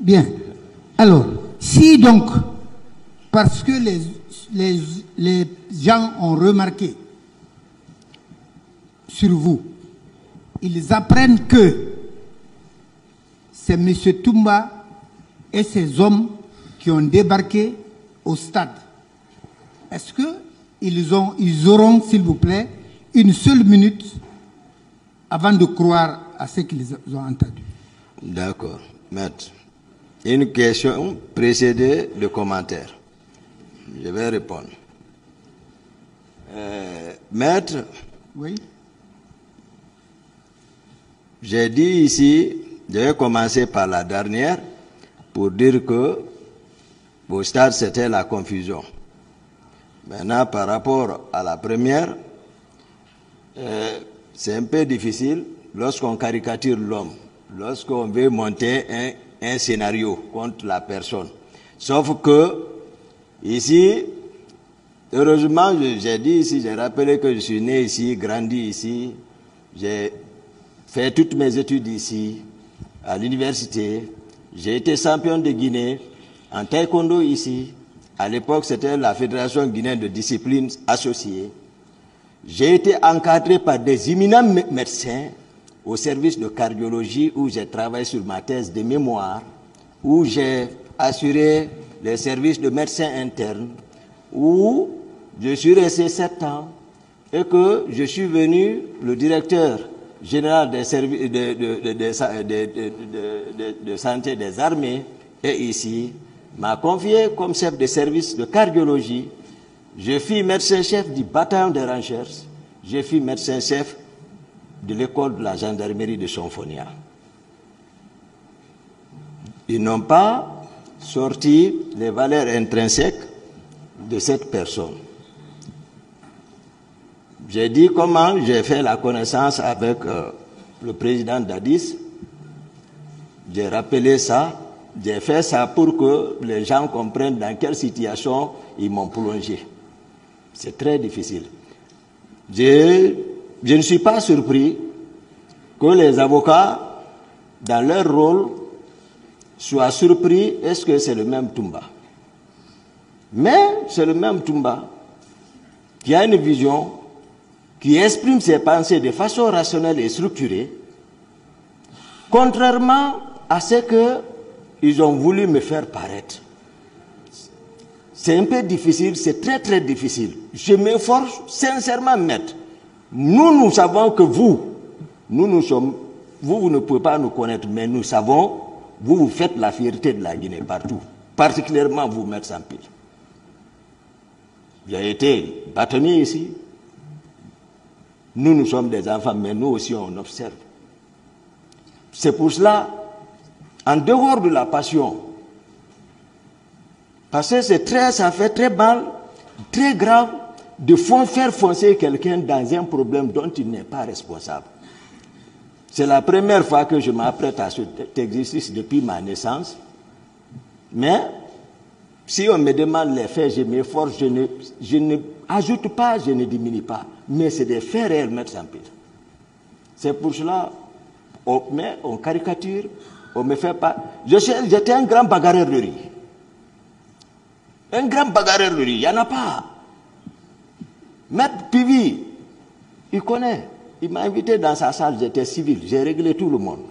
Bien. Alors, si donc, parce que les gens ont remarqué sur vous, ils apprennent que c'est M. Toumba et ses hommes qui ont débarqué au stade. Est-ce qu'ils auront, s'il vous plaît, une seule minute avant de croire à ce qu'ils ont entendu? D'accord, maître. Une question précédée de commentaires. Je vais répondre. Maître, oui. J'ai dit ici, je vais commencer par la dernière, pour dire que au stade c'était la confusion. Maintenant, par rapport à la première, c'est un peu difficile lorsqu'on caricature l'homme, lorsqu'on veut monter un scénario contre la personne. Sauf que, ici, heureusement, j'ai dit ici, j'ai rappelé que je suis né ici, grandi ici, j'ai fait toutes mes études ici, à l'université, j'ai été champion de Guinée, en taekwondo ici, à l'époque c'était la Fédération guinéenne de disciplines associées. J'ai été encadré par des éminents médecins au service de cardiologie où j'ai travaillé sur ma thèse de mémoire, où j'ai assuré les services de médecins internes, où je suis resté 7 ans et que je suis venu le directeur général des services de santé des armées et ici m'a confié comme chef de service de cardiologie. Je fus médecin-chef du bataillon des Rangers. Je fus médecin-chef de l'école de la gendarmerie de Sonfonia. Ils n'ont pas sorti les valeurs intrinsèques de cette personne. J'ai dit comment j'ai fait la connaissance avec le président Dadis. J'ai rappelé ça. J'ai fait ça pour que les gens comprennent dans quelle situation ils m'ont plongé. C'est très difficile. Je ne suis pas surpris que les avocats, dans leur rôle, soient surpris, est-ce que c'est le même Toumba? Mais c'est le même Toumba qui a une vision, qui exprime ses pensées de façon rationnelle et structurée, contrairement à ce qu'ils ont voulu me faire paraître. C'est un peu difficile, c'est très très difficile. Je m'efforce sincèrement, maître. Nous savons que vous ne pouvez pas nous connaître, mais nous savons, vous faites la fierté de la Guinée partout. Particulièrement vous, maître Sampil. J'ai été bâtonnier ici. Nous sommes des enfants, mais nous aussi on observe. C'est pour cela, en dehors de la passion, parce que ça fait très mal, très grave, de faire foncer quelqu'un dans un problème dont il n'est pas responsable. C'est la première fois que je m'apprête à cet exercice depuis ma naissance. Mais, si on me demande les faits, je m'efforce, je ne ajoute pas, je ne diminue pas. Mais c'est des faits réels, maître Sampil. C'est pour cela, on caricature, on me fait pas. J'étais un grand bagarreur de riz. Un grand bagarreur de riz, il n'y en a pas. Maître Pivi, il connaît. Il m'a invité dans sa salle, j'étais civil, j'ai réglé tout le monde.